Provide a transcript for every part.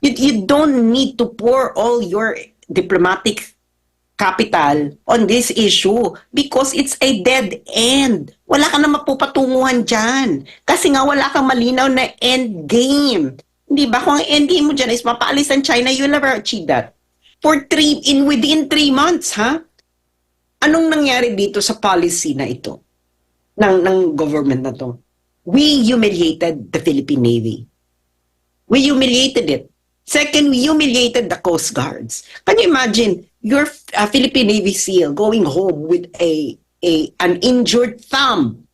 You don't need to pour all your diplomatic capital on this issue because it's a dead end. Wala ka na mapupatunguhan dyan. Kasi nga wala kang malinaw na end game. Hindi ba? Kung ang end game mo dyan is mapaalis ang China, you'll never achieve that. Within 3 months, ha? Anong nangyari dito sa policy na ito? Ng government na to? We humiliated the Philippine Navy. We humiliated it. Second, we humiliated the Coast Guards. Can you imagine your Philippine Navy SEAL going home with an injured thumb?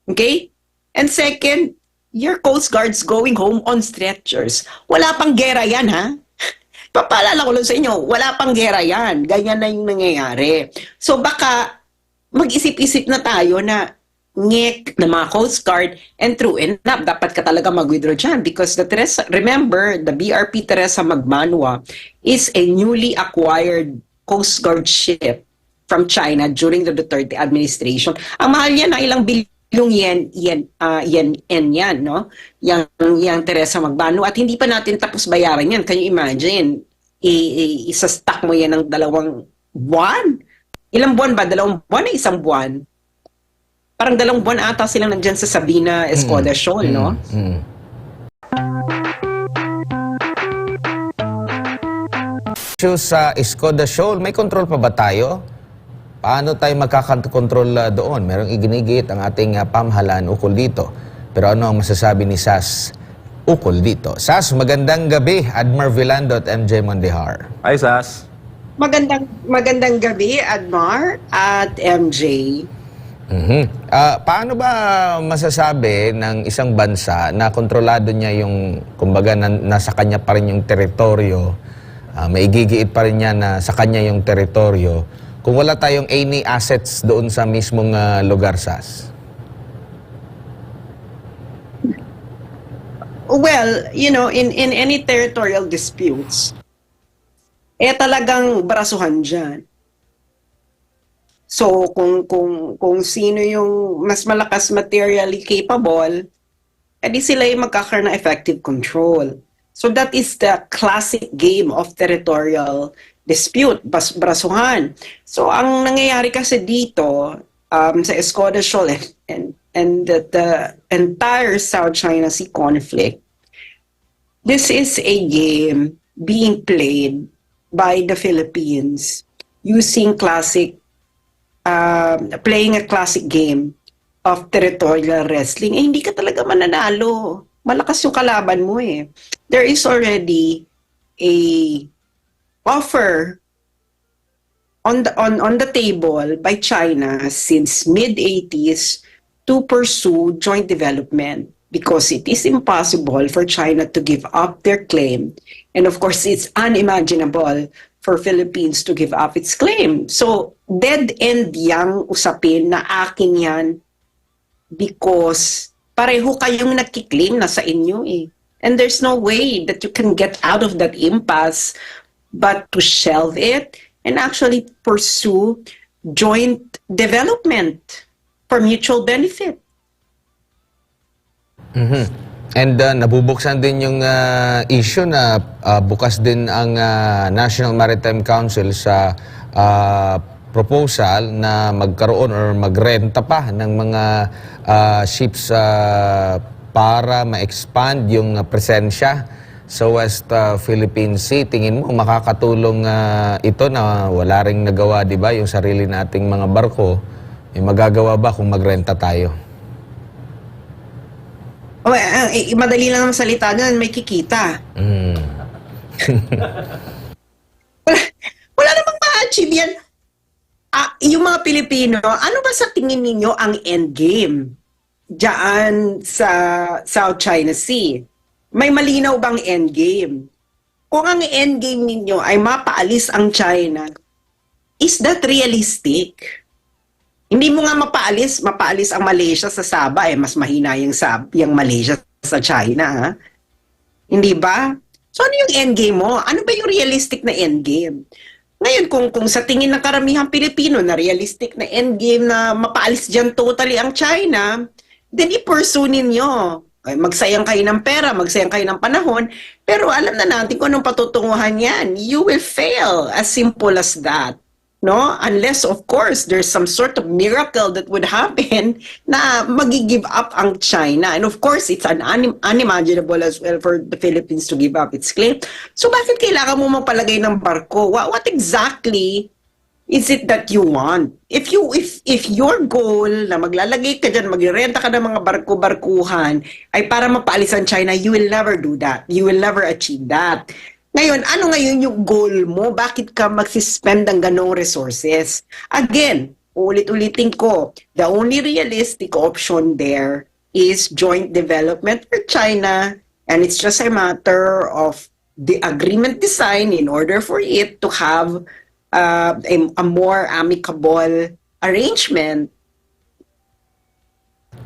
Okay? And second, your Coast Guards going home on stretchers. Wala pang gera yan, ha? Papaalala ko lang sa inyo, wala pang gera yan. Ganyan na yung nangyayari. So baka mag-isip-isip na tayo na ngek na mga Coast Guard, and true enough, dapat ka talaga mag-withdraw dyan because remember, the BRP Teresa Magmanua is a newly acquired Coast Guard ship from China during the Duterte administration. Ang mahal yan, ilang bilyong yen, no? Yang Teresa Magmanua, at hindi pa natin tapos bayaran yan. Can you imagine? Isa-stack mo yan ng 2 buwan? Ilang buwan ba? 2 buwan na 1 buwan? Parang 2 buwan ata silang nandyan sa Sabina Escoda Shoal, no? Sa Escoda Shoal, may control pa ba tayo? Paano tayo magkakakontrol doon? Merong iginigit ang ating pamahalaan ukol dito. Pero ano ang masasabi ni SAS ukol dito? SAS, magandang gabi. Admar Villando at MJ Mondihar. Hi, SAS. Magandang gabi, Admar at MJ. Paano ba masasabi ng isang bansa na kontrolado niya yung, kumbaga, nasa kanya pa rin yung teritoryo, maigigiit pa rin niya na sa kanya yung teritoryo, kung wala tayong any assets doon sa mismong lugar, SAS? Well, you know, in any territorial disputes, talagang brasuhan dyan. So, kung sino yung mas malakas materially capable, edi sila yung magkakaroon ng effective control. So, that is the classic game of territorial dispute, brasuhan. So, ang nangyayari kasi dito sa Escoda Shoal and the entire South China Sea conflict, this is a game being played by the Philippines using playing a classic game of territorial wrestling. Hindi ka talaga mananalo. Malakas yung kalaban mo eh. There is already a offer on the table by China since mid-80s to pursue joint development because it is impossible for China to give up their claim. And of course, it's unimaginable for Philippines to give up its claim. So, dead end yang usapin na akin yan because pareho kayong nagkiklaim na sa inyo eh. And there's no way that you can get out of that impasse but to shelve it and actually pursue joint development for mutual benefit. And nabubuksan din yung issue na bukas din ang National Maritime Council sa proposal na magkaroon or magrenta pa ng mga ships para ma-expand yung presensya sa West Philippine Sea. Tingin mo makakatulong ito na wala ring nagawa, di ba, yung sarili nating mga barko? May magagawa ba kung magrenta tayo? Madali lang naman salita niyan, may kikita. Wala namang ma-achieve yan. Yung mga Pilipino, ano ba sa tingin ninyo ang endgame diyan sa South China Sea? May malinaw bang endgame? Kung ang endgame ninyo ay mapaalis ang China, is that realistic? Hindi mo nga mapaalis ang Malaysia sa Sabah, mas mahina yung Malaysia sa China, ha? Hindi ba? So ano yung endgame mo? Ano ba yung realistic na endgame? Ngayon, kung sa tingin ng karamihang Pilipino na realistic na endgame na mapaalis dyan totally ang China, then i-pursue ninyo Ay, magsayang kayo ng pera, magsayang kayo ng panahon, pero alam na natin kung anong patutunguhan yan. You will fail, as simple as that. No? Unless, of course, there's some sort of miracle that would happen na magi-give up ang China. And of course, it's unimaginable as well for the Philippines to give up its claim. So bakit kailangan mo magpalagay ng barko? What exactly is it that you want? If your goal na maglalagay ka dyan, magrerenta ka ng mga barko-barkuhan ay para mapaalis ang China, you will never do that. You will never achieve that. Ngayon, ano ngayon yung goal mo? Bakit ka magsispend ng ganong resources? Again, ulit-ulitin ko, the only realistic option there is joint development for China, and it's just a matter of the agreement design in order for it to have a more amicable arrangement.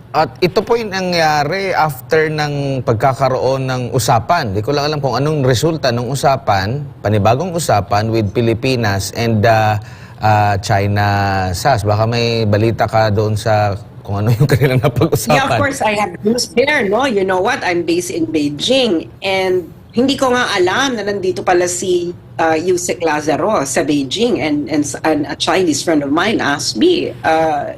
At ito po yung nangyari after ng pagkakaroon ng usapan. Di ko lang alam kung anong resulta ng usapan, panibagong usapan with Pilipinas and China SAS. Baka may balita ka doon sa kung ano yung kanilang napag-usapan. Yeah, of course, I have news there, no? You know what? I'm based in Beijing, and hindi ko nga alam na nandito pala si Yusek Lazaro sa Beijing, and a Chinese friend of mine asked me,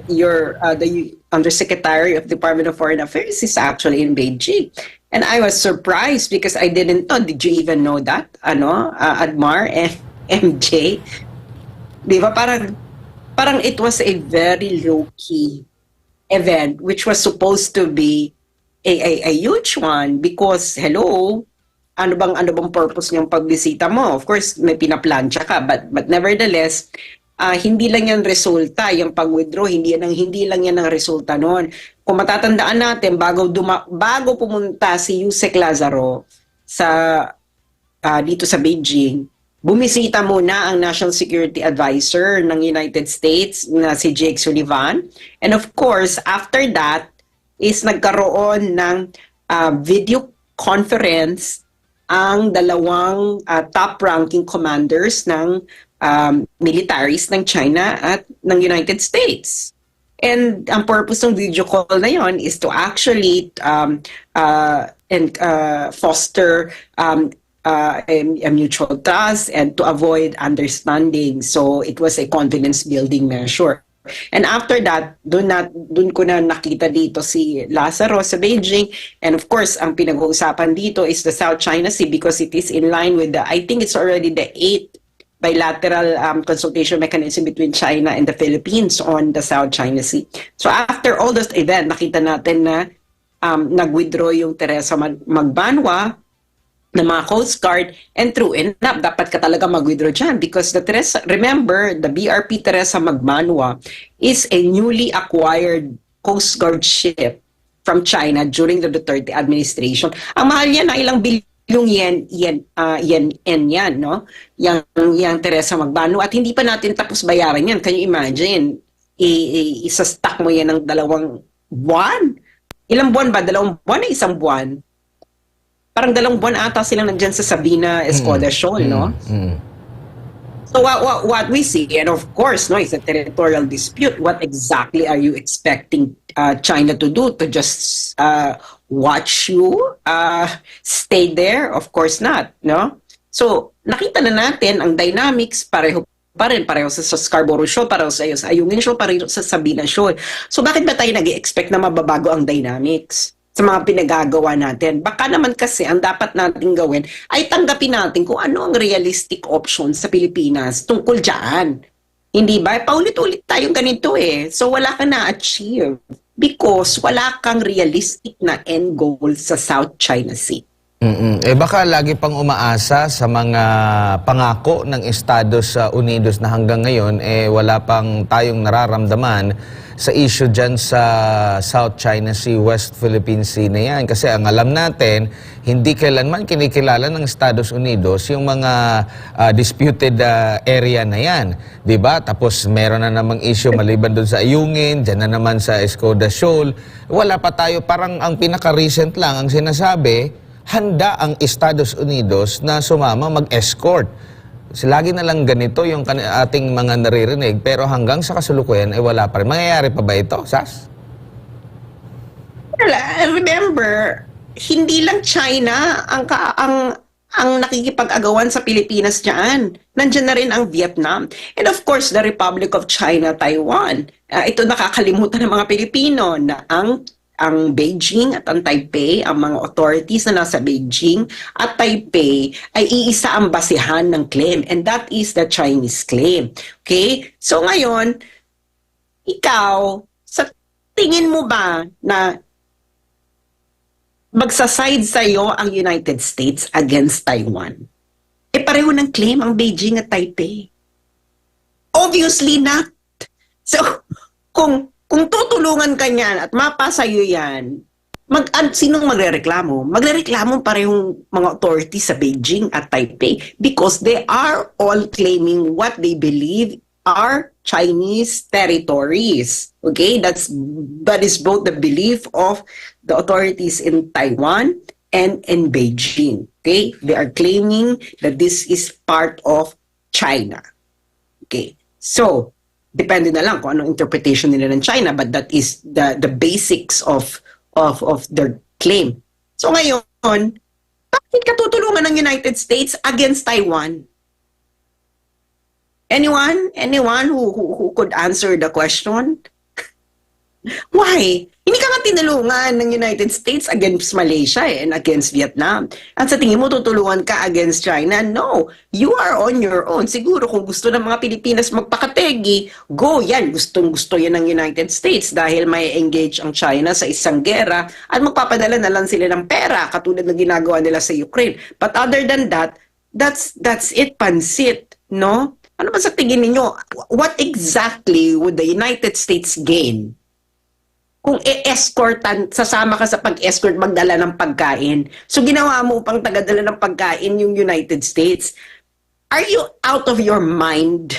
the Undersecretary of Department of Foreign Affairs is actually in Beijing. And I was surprised because I didn't know. Did you even know that? Admar and MJ? Di ba? Parang it was a very low-key event which was supposed to be a huge one because, hello, ano bang purpose niyang pagbisita mo? Of course, may pinaplansya ka, but nevertheless, hindi lang yan resulta, yung pag-withdraw, hindi lang yan ang resulta noon. Kung matatandaan natin, bago pumunta si Yusek Lazaro dito sa Beijing, bumisita muna ang National Security Advisor ng United States na si Jake Sullivan. And of course, after that, is nagkaroon ng video conference ang dalawang top-ranking commanders ng militaries ng China at ng United States. And ang purpose ng video call na yon is to actually foster a mutual trust and to avoid understanding. So it was a confidence-building measure. And after that, dun ko na nakita dito si Lazaro sa Beijing. And of course, ang pinag-uusapan dito is the South China Sea because it is in line with I think it's already the 8th bilateral consultation mechanism between China and the Philippines on the South China Sea. So after all this event, nakita natin na nag-withdraw yung Teresa Magbanwa ng mga Coast Guard, and true enough, dapat ka talaga mag-withdraw dyan because remember, the BRP Teresa Magbanwa is a newly acquired Coast Guard ship from China during the Duterte administration. Ang mahal niya na ilang bilyong yen, no? Yang Teresa Magbanwa, at hindi pa natin tapos bayaran yan. Can you imagine? Isa-stack mo yan ng 2 buwan. Ilang buwan ba? 2 buwan na 1 buwan? Parang 2 buwan ata silang nandyan sa Sabina Escoda Shoal, no? So what we see, and of course, no, it's a territorial dispute. What exactly are you expecting China to do? To just watch you stay there? Of course not, no? So nakita na natin ang dynamics pareho sa Scarborough Shoal, pareho sa Ayungin Shoal, pareho sa Sabina Shoal. So bakit ba tayo nag-expect na mababago ang dynamics sa mga pinagagawa natin? Baka naman kasi ang dapat natin gawin ay tanggapin natin kung ano ang realistic option sa Pilipinas tungkol dyan. Hindi ba? Paulit-ulit tayong ganito eh. So wala ka na-achieve because wala kang realistic na end goal sa South China Sea. Baka lagi pang umaasa sa mga pangako ng Estados Unidos na hanggang ngayon wala pang tayong nararamdaman sa issue dyan sa South China Sea, West Philippine Sea na yan. Kasi ang alam natin, hindi kailanman kinikilala ng Estados Unidos yung mga disputed area na yan. Diba? Tapos meron na namang issue maliban doon sa Ayungin, dyan na naman sa Escoda Shoal. Wala pa tayo, parang ang pinaka-recent lang ang sinasabi, handa ang Estados Unidos na sumama mag-escort. Lagi na lang ganito yung ating mga naririnig, pero hanggang sa kasalukuyan ay wala pa rin. Mangyayari pa ba ito, Sas? Well, remember, hindi lang China ang nakikipag-agawan sa Pilipinas diyan. Nandiyan na rin ang Vietnam. And of course, the Republic of China, Taiwan. Ito nakakalimutan ng mga Pilipino na ang Beijing at ang Taipei, ang mga authorities na nasa Beijing at Taipei ay iisa ang basehan ng claim, and that is the Chinese claim. Okay? So ngayon, ikaw, sa tingin mo ba na magsaside sa'yo ang United States against Taiwan? Pareho ng claim ang Beijing at Taipei. Obviously not. So, kung tutulungan ka niyan at mapasa sa'yo yan, sinong magrereklamo? Magrereklamo parehong mga authorities sa Beijing at Taipei because they are all claiming what they believe are Chinese territories. Okay? That is both the belief of the authorities in Taiwan and in Beijing. Okay? They are claiming that this is part of China. Okay? So, depende na lang kung anong interpretation nila ng China, but that is the basics of their claim. So ngayon, bakit katutulungan ng United States against Taiwan? Anyone who could answer the question? Why? Hindi ka nga tinulungan ng United States against Malaysia and against Vietnam. At sa tingin mo, tutulungan ka against China? No. You are on your own. Siguro kung gusto ng mga Pilipinas magpakategi, go yan. Gustong-gusto yan ng United States dahil may engage ang China sa isang gera at magpapadala na lang sila ng pera katulad ng ginagawa nila sa Ukraine. But other than that, that's it, pansit. No? Ano ba sa tingin ninyo? What exactly would the United States gain kung e-escortan, sasama ka sa pag-escort, magdala ng pagkain? So ginawa mo upang tagadala ng pagkain yung United States. Are you out of your mind?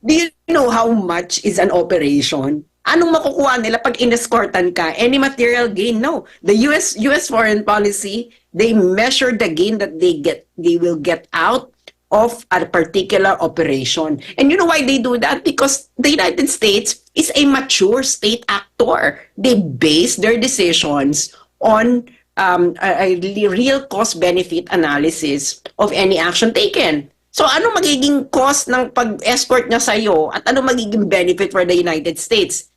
Do you know how much is an operation? Anong makukuha nila pag in-escortan ka? Any material gain? No. The US foreign policy, they measure the gain that they will get out of a particular operation. And you know why they do that? Because the United States is a mature state actor. They base their decisions on a real cost-benefit analysis of any action taken. So ano magiging cost ng pag-escort niya sa'yo at ano magiging benefit for the United States?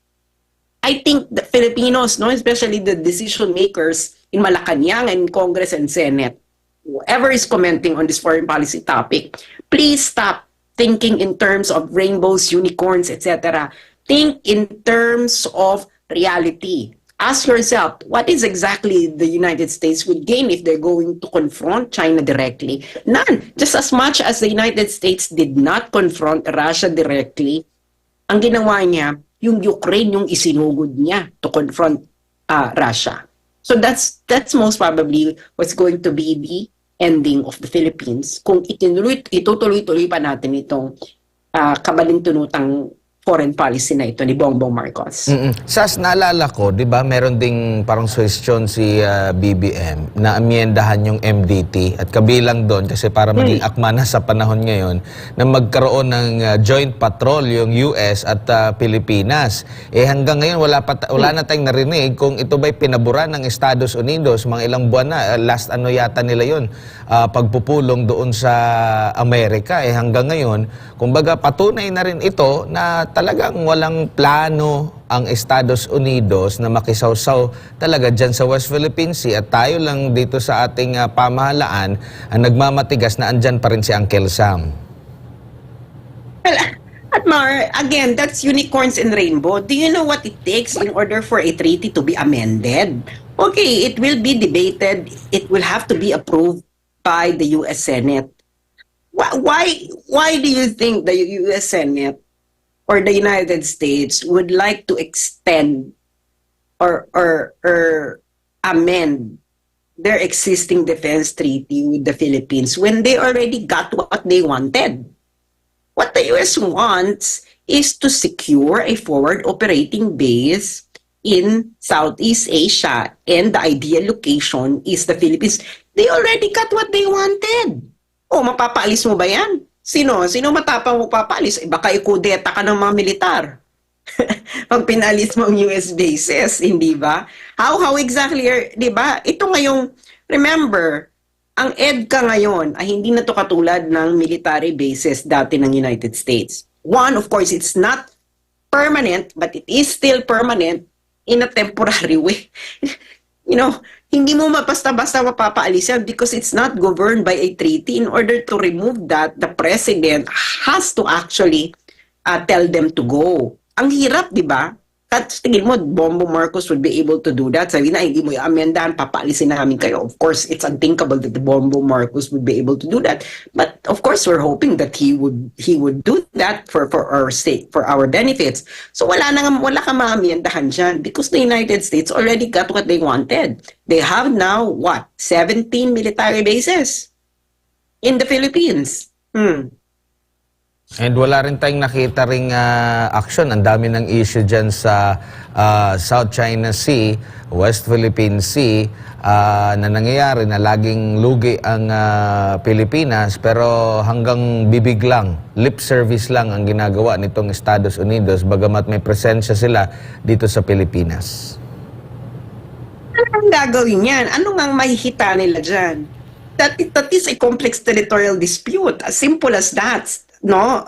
I think the Filipinos, no, especially the decision makers in Malacanang and Congress and Senate, whoever is commenting on this foreign policy topic, please stop thinking in terms of rainbows, unicorns, etc. Think in terms of reality. Ask yourself, what is exactly the United States would gain if they're going to confront China directly? None. Just as much as the United States did not confront Russia directly, ang ginawa niya, yung Ukraine yung isinugod niya to confront Russia. So that's most probably what's going to be the ending of the Philippines kung itutuloy-tuloy pa natin itong kabalintunutang foreign policy na ito ni Bongbong Marcos. Sas, naalala ko, di ba, meron ding parang suggestion si BBM na amyendahan yung MDT at kabilang doon kasi para maging akma na sa panahon ngayon na magkaroon ng joint patrol yung US at Pilipinas. Hanggang ngayon wala na tayong narinig kung ito ba'y pinabura ng Estados Unidos, mga ilang buwan na, last ano yata nila yun, pagpupulong doon sa Amerika. Hanggang ngayon, kumbaga patunay na rin ito na talagang walang plano ang Estados Unidos na makisawsaw talaga dyan sa West Philippine Sea at tayo lang dito sa ating pamahalaan ang nagmamatigas na andyan pa rin si Uncle Sam. Well, Atmar, again, that's unicorns and rainbow. Do you know what it takes in order for a treaty to be amended? Okay, it will be debated. It will have to be approved by the U.S. Senate. Why do you think the U.S. Senate or the United States would like to extend or amend their existing defense treaty with the Philippines when they already got what they wanted? What the US wants is to secure a forward operating base in Southeast Asia, and the ideal location is the Philippines. They already got what they wanted. O, mapapaalis mo ba yan? Sino matapang magpapaalis? Baka ikudeta ka ng mga militar. Pag pinalis mo ang US bases, hindi ba? How exactly, 'di ba? Ito ngayong, remember, ang EDCA ngayon ay hindi na to katulad ng military bases dati ng United States. One, of course, it's not permanent, but it is still permanent in a temporary way. You know, hindi mo basta-basta mapapaalis yan because it's not governed by a treaty. In order to remove that, the president has to actually tell them to go. Ang hirap, di ba? At tingin mo, Bongbong Marcos would be able to do that. Sabi na, hindi mo i-amendahan, papaalisin namin kayo. Of course, it's unthinkable that the Bongbong Marcos would be able to do that. But of course, we're hoping that he would do that for our sake, for our benefits. So wala kang maamiendahan dyan because the United States already got what they wanted. They have now, 17 military bases in the Philippines. And wala rin tayong nakita ring action. Ang dami ng issue dyan sa South China Sea, West Philippine Sea, na nangyayari na laging lugi ang Pilipinas pero hanggang bibig lang, lip service lang ang ginagawa nitong Estados Unidos bagamat may presensya sila dito sa Pilipinas. Anong gagawin yan? Ano nga mahihita nila dyan? That is a complex territorial dispute. As simple as that. No?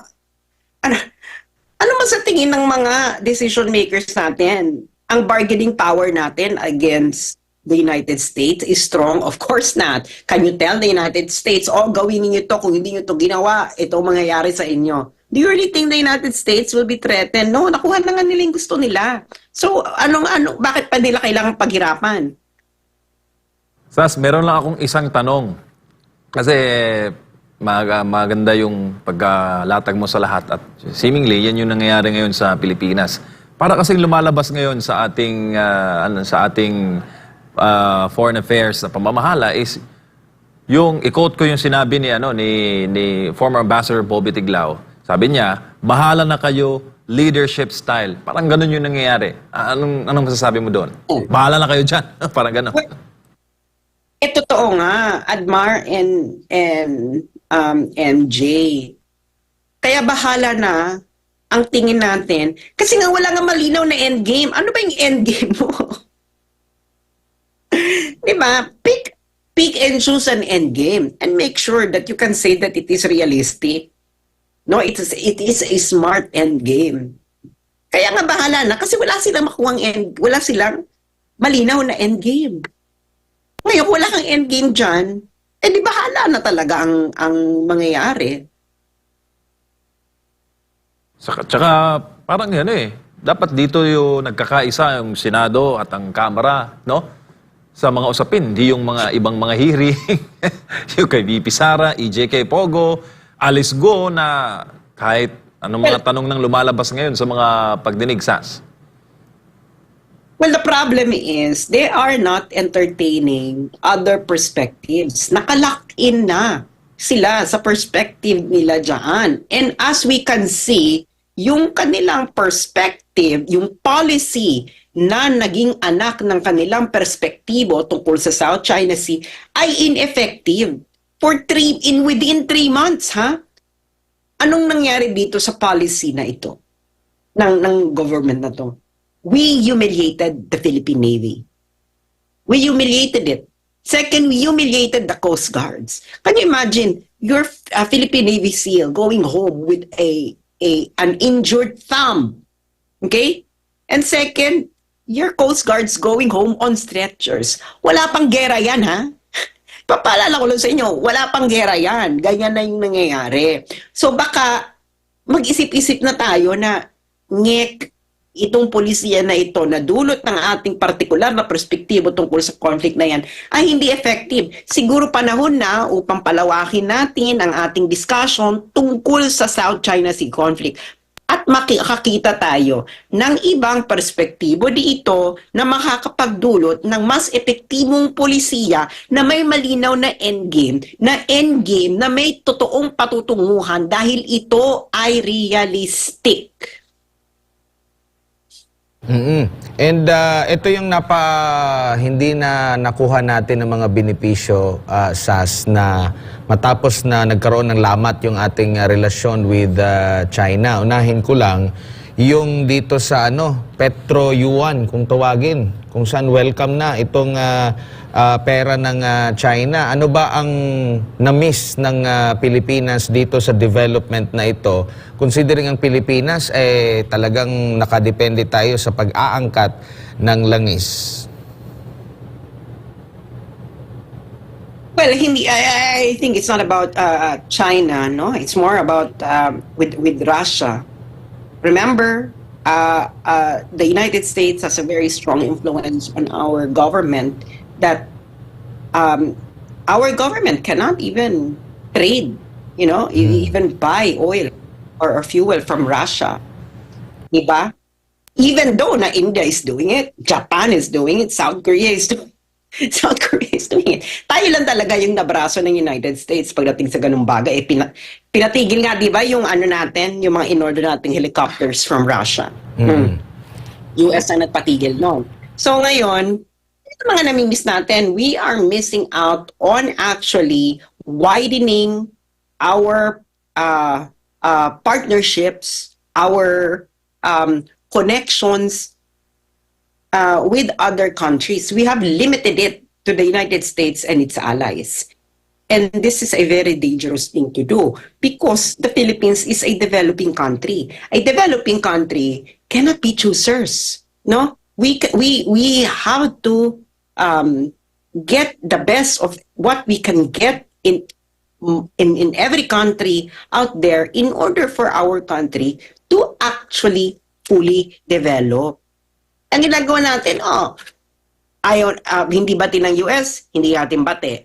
Ano man sa tingin ng mga decision makers natin? Ang bargaining power natin against the United States is strong? Of course not. Can you tell the United States, gawin niyo ito, kung hindi niyo ito ginawa, ito ang mangyayari sa inyo? Do you really think the United States will be threatened? No, nakuha na nga nila yung gusto nila. So, bakit pa nila kailangang paghirapan? Sas, meron lang akong isang tanong. Kasi maganda yung pagkalatag mo sa lahat at seemingly yan yung nangyayari ngayon sa Pilipinas. Para kasing lumalabas ngayon sa ating foreign affairs na pamamahala is yung i-quote ko yung sinabi ni former Ambassador Bobby Tiglao. Sabi niya, bahala na kayo leadership style. Parang ganun yung nangyayari. Anong masasabi mo doon? Bahala na kayo dyan. Parang ganun. Totoo nga, Admar and Jay. Kaya bahala na ang tingin natin. Kasi nga wala nga malinaw na endgame. Ano ba yung endgame mo? Diba? Pick and choose an endgame and make sure that you can say that it is realistic. No, it is a smart endgame. Kaya nga bahala na kasi wala silang wala silang malinaw na endgame. Ngayon, wala kang endgame dyan, di bahala na talaga ang mangyayari. Tsaka parang dapat dito yung nagkakaisa yung Senado at ang Kamara, no? Sa mga usapin, hindi yung mga ibang mga hearing, yung kay VP Sara, EJK Pogo, Alice Go na kahit anong mga tanong nang lumalabas ngayon sa mga pagdinig, Sas. Well, the problem is they are not entertaining other perspectives. Nakalock in na sila sa perspective nila dyan. And as we can see, yung kanilang perspective, yung policy na naging anak ng kanilang perspektibo tungkol sa South China Sea ay ineffective within 3 months, ha? Anong nangyari dito sa policy na ito ng government na to? We humiliated the Philippine Navy. We humiliated it. Second, we humiliated the Coast Guards. Can you imagine your Philippine Navy SEAL going home with an injured thumb? Okay? And second, your Coast Guards going home on stretchers. Wala pang gera yan, ha? Papaalala ko lang sa inyo, wala pang gera yan. Ganyan na yung nangyayari. So baka mag-isip-isip na tayo na itong polisiya na ito na dulot ng ating partikular na perspektibo tungkol sa conflict na yan ay hindi effective. Siguro panahon na upang palawakin natin ang ating discussion tungkol sa South China Sea conflict at makakita tayo ng ibang perspektibo dito na makakapagdulot ng mas epektibong polisiya na may malinaw na endgame na may totoong patutunguhan dahil ito ay realistic. And ito yung hindi na nakuha natin ng mga benepisyo, SAS, na matapos na nagkaroon ng lamat yung ating relasyon with China. Unahin ko lang yung dito sa Petro Yuan kung tawagin, kung saan welcome na itong pera ng China. Ano ba ang na-miss ng Pilipinas dito sa development na ito? Considering ang Pilipinas talagang nakadepende tayo sa pag-aangkat ng langis. Well, hindi. I think it's not about China, no. It's more about with Russia. Remember, the United States has a very strong influence on our government that our government cannot even trade, even buy oil or fuel from Russia. Diba? Even though na India is doing it, Japan is doing it, South Korea is doing it. Tayo lang talaga yung nabraso ng United States pagdating sa ganung bagay. Pinatigil nga, di ba, yung natin, yung mga in-order nating helicopters from Russia. US ang nagpatigil noon. So ngayon, ito mga namimiss natin, we are missing out on actually widening our partnerships, our connections with other countries. We have limited it to the United States and its allies. And this is a very dangerous thing to do because the Philippines is a developing country. A developing country cannot be choosers. No, we have to get the best of what we can get in every country out there in order for our country to actually fully develop. Ang ginagawa natin, hindi bati ng US, hindi natin bati.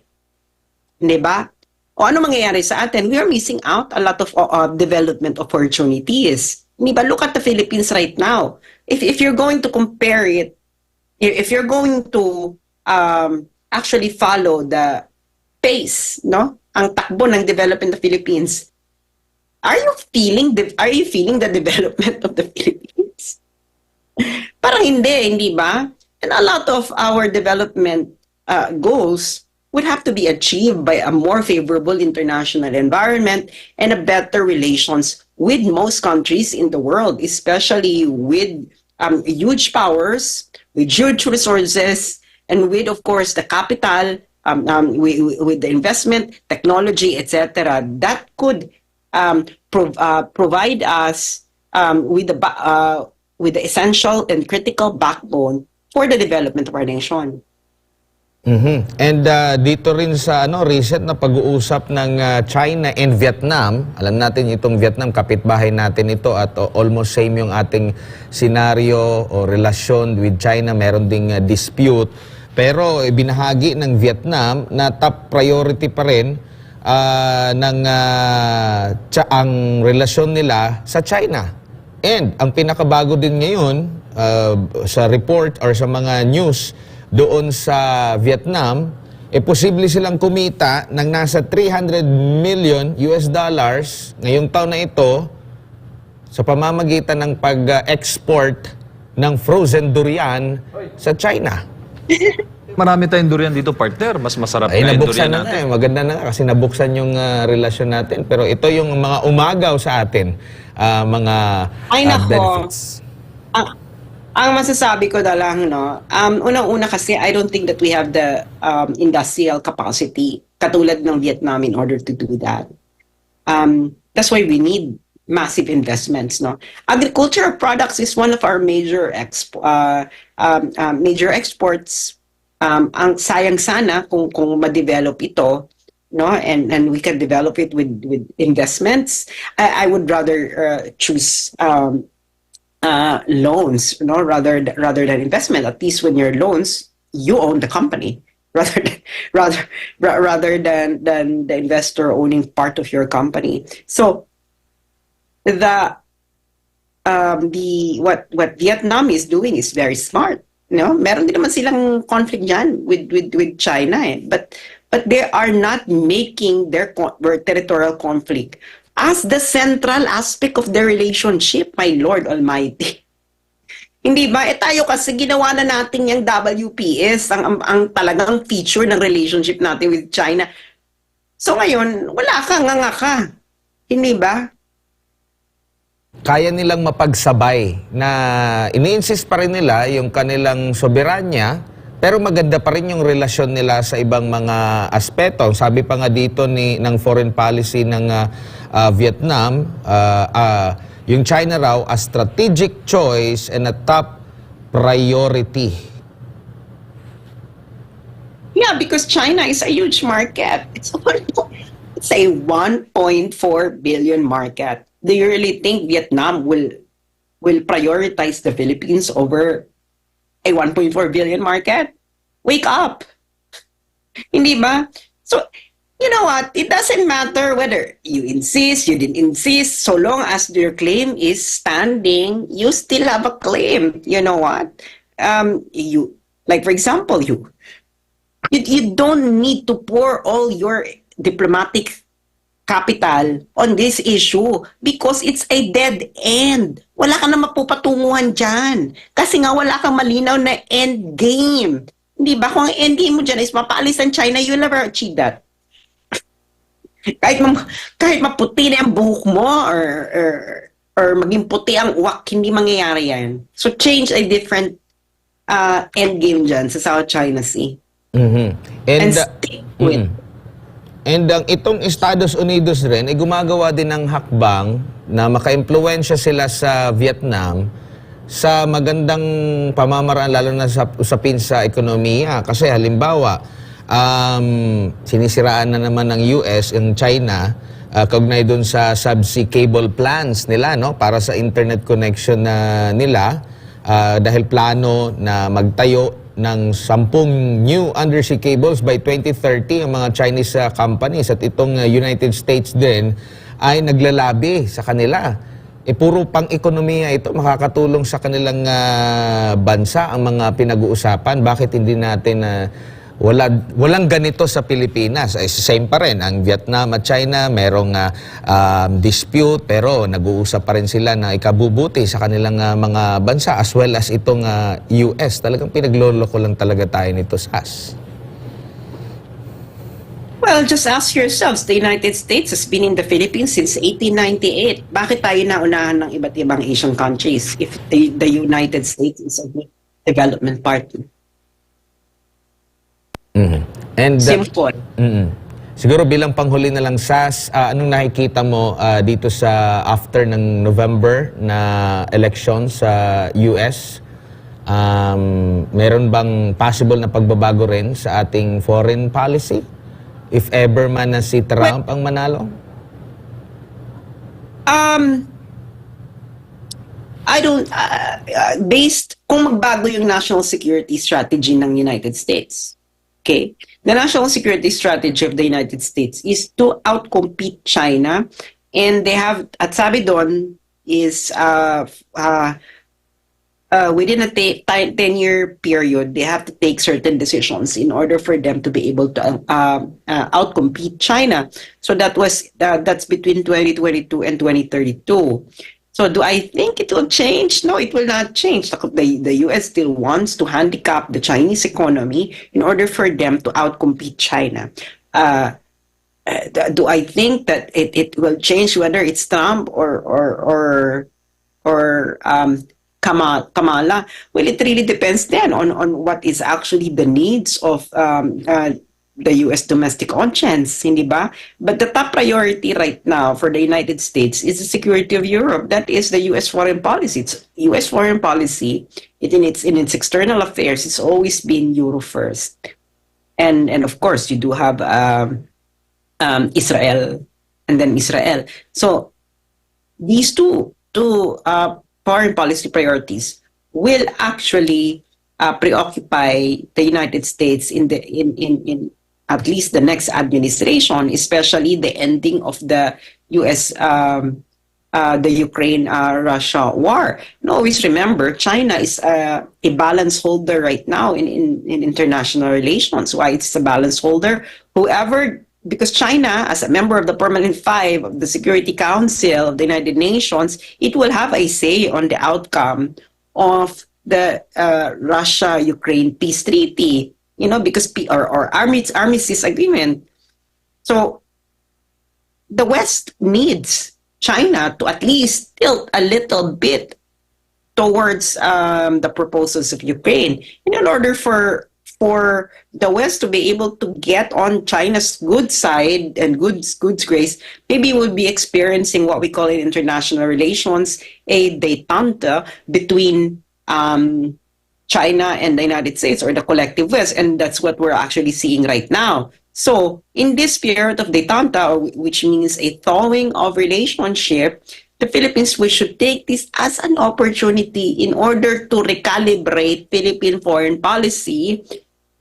Hindi ba? O ano mangyayari sa atin? We are missing out a lot of development opportunities. Hindi ba? Look at the Philippines right now. If you're going to compare it, if you're going to actually follow the pace, no? Ang takbo ng development of the Philippines, are you feeling the development of the Philippines? Parang hindi ba? And a lot of our development goals would have to be achieved by a more favorable international environment and a better relations with most countries in the world, especially with huge powers, with huge resources, and with, of course, the capital, with the investment, technology, etc. That could provide us with the essential and critical backbone for the development of our nation. And dito rin sa recent na pag-uusap ng China and Vietnam, alam natin itong Vietnam, kapitbahay natin ito at almost same yung ating senaryo o relasyon with China, meron ding dispute. Pero binahagi ng Vietnam na top priority pa rin ang relasyon nila sa China. And ang pinakabago din ngayon sa report or sa mga news doon sa Vietnam, posible silang kumita ng nasa $300 million ngayong taon na ito sa pamamagitan ng pag-export ng frozen durian sa China. Marami tayong durian dito, partner. Mas masarap na yung nabuksan durian na natin. maganda na kasi nabuksan yung relasyon natin. Pero ito yung mga umagaw sa atin, mga benefits. Ang masasabi ko na lang, unang-una kasi, I don't think that we have the industrial capacity katulad ng Vietnam in order to do that. That's why we need massive investments. Agricultural products is one of our major exports. Ang sayang sana kung ma-develop ito, and we can develop it with investments. I would rather choose loans, rather than investment. At least when you're loans, you own the company rather than the investor owning part of your company. So what Vietnam is doing is very smart. Meron din naman silang conflict dyan with China, but they are not making their territorial conflict as the central aspect of their relationship, my Lord Almighty. Hindi ba? Tayo kasi ginawa na natin yung WPS, ang talagang feature ng relationship natin with China. So ngayon, wala ka, nga ka. Hindi ba? kaya nilang mapagsabay na ini-insist pa rin nila yung kanilang soberanya, pero maganda pa rin yung relasyon nila sa ibang mga aspeto. Sabi pa nga dito ng foreign policy ng Vietnam, yung China raw a strategic choice and a top priority. Yeah, because China is a huge market. It's a 1.4 billion market. Do you really think Vietnam will prioritize the Philippines over a 1.4 billion market? Wake up. Hindi ba? So, you know what? It doesn't matter whether you insist, you didn't insist, so long as your claim is standing, you still have a claim. You know what? Like for example, you don't need to pour all your diplomatic capital on this issue because it's a dead end. Wala ka na mapupatunguhan dyan. Kasi nga wala kang malinaw na end game. Hindi ba? Kung ang end game mo dyan is mapaalis ang China, you'll never achieve that. Kahit maputi na ang buhok mo or maging puti ang uwak, hindi mangyayari yan. So change a different end game dyan sa South China Sea. Mhm. And stick with And itong Estados Unidos rin ay gumagawa din ng hakbang na maka-impluwensya sila sa Vietnam sa magandang pamamaraan, lalo na sa usapin sa ekonomiya. Kasi halimbawa, sinisiraan na naman ng US, yung China, kaugnay dun sa subsea cable plans nila, no? Para sa internet connection na nila, dahil plano na magtayo ng 10 new undersea cables by 2030 ang mga Chinese companies, at itong United States din ay naglalabi sa kanila. Puro pang-ekonomiya ito, makakatulong sa kanilang bansa ang mga pinag-uusapan. Bakit hindi natin walang ganito sa Pilipinas? Ay same pa rin ang Vietnam at China, merong dispute, pero nag-uusap pa rin sila na ikabubuti sa kanilang mga bansa, as well as itong US. Talagang pinagloloko lang talaga tayo nito, Sas. Well, just ask yourselves, the United States has been in the Philippines since 1898. Bakit tayo naunahan ng iba't ibang Asian countries if the United States is a development partner? And Simple. siguro bilang panghuli na lang, Sas, anong nakikita mo dito sa after ng November na election sa US? Meron bang possible na pagbabago rin sa ating foreign policy? If ever man na si Trump ang manalo? I don't, based, kung magbago yung national security strategy ng United States, okay? The national security strategy of the United States is to outcompete China, and they have, at sabi doon, is within a 10-year period, they have to take certain decisions in order for them to be able to outcompete China. So that's between 2022 and 2032. So do I think it will change? No, it will not change. The US still wants to handicap the Chinese economy in order for them to outcompete China. Do I think that it will change whether it's Trump or Kamala? Well, it really depends then on what is actually the needs of the U.S. domestic audience, hindi ba? But the top priority right now for the United States is the security of Europe. That is the U.S. foreign policy. It's U.S. foreign policy. In its external affairs, it's always been Euro first, and of course you do have Israel, and then Israel. So these two foreign policy priorities will actually preoccupy the United States in at least the next administration, especially the ending of the U.S. The Ukraine-Russia war. And always remember, China is a balance holder right now in international relations. Why it's a balance holder? Because China, as a member of the Permanent Five of the Security Council of the United Nations, it will have a say on the outcome of the Russia-Ukraine peace treaty, because or armistice agreement. So the West needs China to at least tilt a little bit towards the proposals of Ukraine. And in order for the West to be able to get on China's good side and goods grace, maybe we'll be experiencing what we call in international relations a détente between China and the United States, or the collective West, and that's what we're actually seeing right now. So in this period of détente, which means a thawing of relationship, the Philippines, we should take this as an opportunity in order to recalibrate Philippine foreign policy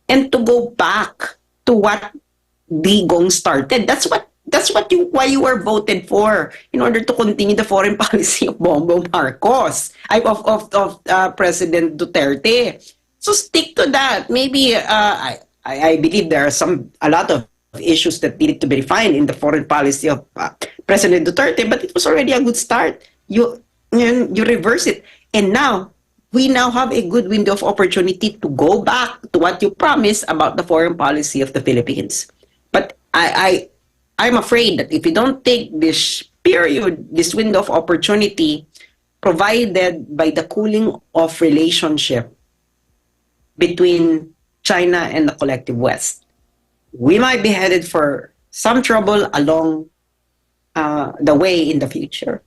and to go back to what Digong started. That's why you were voted for, in order to continue the foreign policy of Bongbong Marcos, of President Duterte. So stick to that. Maybe I believe there are a lot of issues that needed to be refined in the foreign policy of President Duterte, but it was already a good start. You reverse it, and now we have a good window of opportunity to go back to what you promised about the foreign policy of the Philippines. But I'm afraid that if you don't take this window of opportunity provided by the cooling of relationship between China and the collective West, we might be headed for some trouble along the way in the future.